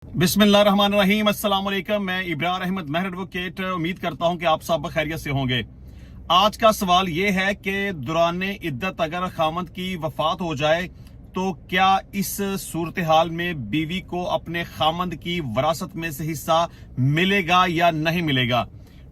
बिस्मिल्लाहिर्रहमानिर्रहीम, अस्सलाम वालेकुम। मैं इब्रार अहमद महर एडवोकेट उम्मीद करता हूं कि आप सब खैरियत से होंगे। आज का सवाल ये है कि दौराने इद्दत अगर खामद की वफात हो जाए तो क्या इस सूरत हाल में बीवी को अपने खामद की वरासत में से हिस्सा मिलेगा या नहीं मिलेगा।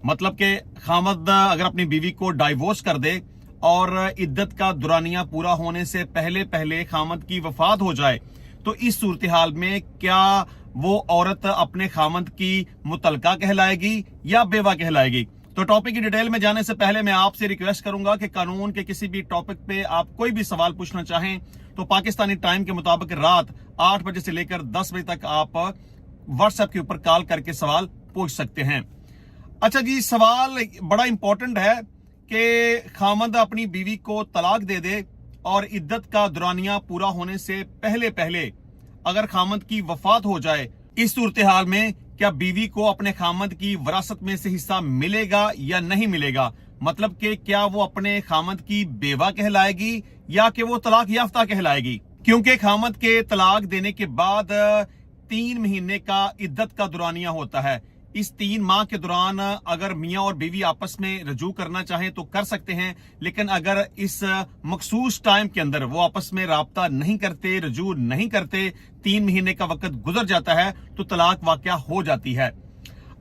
मतलब कि खामद अगर अपनी बीवी को डाइवोर्स कर दे और इद्दत का दुरानिया पूरा होने से पहले पहले खामद की वफात हो जाए तो इस सूरत हाल में क्या वो औरत अपने खामद की मुतलका कहलाएगी या बेवा कहलाएगी। तो टॉपिक की डिटेल में जाने से पहले मैं आपसे रिक्वेस्ट करूंगा कि कानून के किसी भी टॉपिक पे आप कोई भी सवाल पूछना चाहें तो पाकिस्तानी टाइम के मुताबिक रात 8 बजे से लेकर 10 बजे तक आप व्हाट्सएप के ऊपर कॉल करके सवाल पूछ सकते हैं। अच्छा जी, सवाल बड़ा इंपॉर्टेंट है कि खामद अपनी बीवी को तलाक दे दे और इद्दत का दुरानिया पूरा होने से पहले पहले अगर खामद की वफात हो जाए, इस सूरत हाल में क्या बीवी को अपने खामद की वरासत में से हिस्सा मिलेगा या नहीं मिलेगा। मतलब कि क्या वो अपने खामद की बेवा कहलाएगी या कि वो तलाक याफ्ता कहलाएगी। क्योंकि खामद के तलाक देने के बाद 3 महीने का इद्दत का दुरानिया होता है। इस 3 माह के दौरान अगर मियां और बीवी आपस में रजू करना चाहें तो कर सकते हैं, लेकिन अगर इस मखसूस टाइम के अंदर वो आपस में राब्ता नहीं करते, रजू नहीं करते, 3 महीने का वक्त गुजर जाता है तो तलाक वाकया हो जाती है।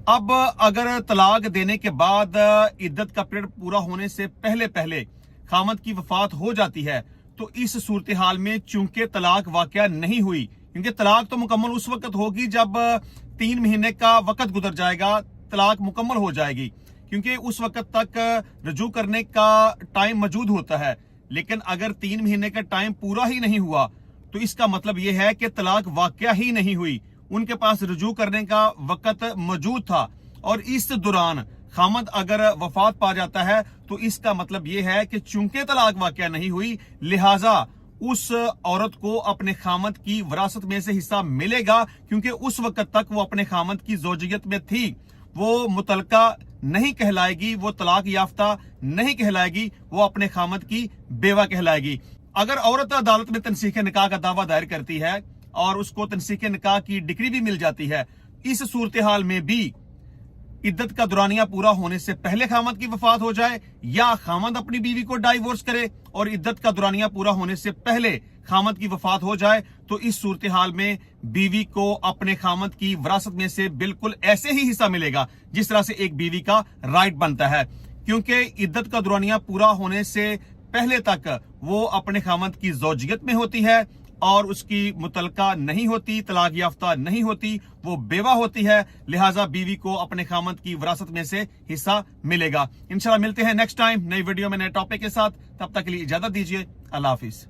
अब अगर तलाक देने के बाद इद्दत का पीरियड पूरा होने से पहले पहले खामद की वफात हो जाती है तो इस सूरत हाल में चूंकि तलाक वाकया नहीं हुई, क्योंकि तलाक तो मुकम्मल उस वक्त होगी जब 3 महीने का वक्त गुजर जाएगा, तलाक मुकम्मल हो जाएगी, क्योंकि उस वक्त तक रजू करने का टाइम मौजूद होता है। लेकिन अगर 3 महीने का टाइम पूरा ही नहीं हुआ तो इसका मतलब यह है कि तलाक वाकया ही नहीं हुई, उनके पास रजू करने का वक्त मौजूद था और इस दौरान खामद अगर वफात पा जाता है तो इसका मतलब यह है कि चूंकि तलाक वाकया नहीं हुई, लिहाजा उस औरत को अपने खामद की वरासत में से हिस्सा मिलेगा, क्योंकि उस वक्त तक वो अपने खामद की ज़ौजियत में थी। वो मुतलका नहीं कहलाएगी, वो तलाक याफ्ता नहीं कहलाएगी, वो अपने खामद की बेवा कहलाएगी। अगर औरत अदालत में तनसीख निकाह का दावा दायर करती है और उसको तनसीख निकाह की डिग्री भी मिल जाती है, इस सूरत हाल में भी इद्दत का दुरानिया पूरा होने से पहले खामद की वफात हो जाए या खामद अपनी बीवी को डाइवोर्स करे और इद्दत का दुरानिया पूरा होने से पहले खामद की वफात हो जाए तो इस सूरत हाल में बीवी को अपने खामद की वरासत में से बिल्कुल ऐसे ही हिस्सा मिलेगा जिस तरह से एक बीवी का राइट बनता है। क्योंकि इद्दत का दुरानिया पूरा होने से पहले तक वो अपने खामद की ज़ौजियत में होती है और उसकी मुतलका नहीं होती, तलाक याफ्ता नहीं होती, वो बेवा होती है, लिहाजा बीवी को अपने खामद की विरासत में से हिस्सा मिलेगा। इंशाल्लाह मिलते हैं नेक्स्ट टाइम नई वीडियो में नए टॉपिक के साथ। तब तक के लिए इजाजत दीजिए। अल्लाह हाफिज।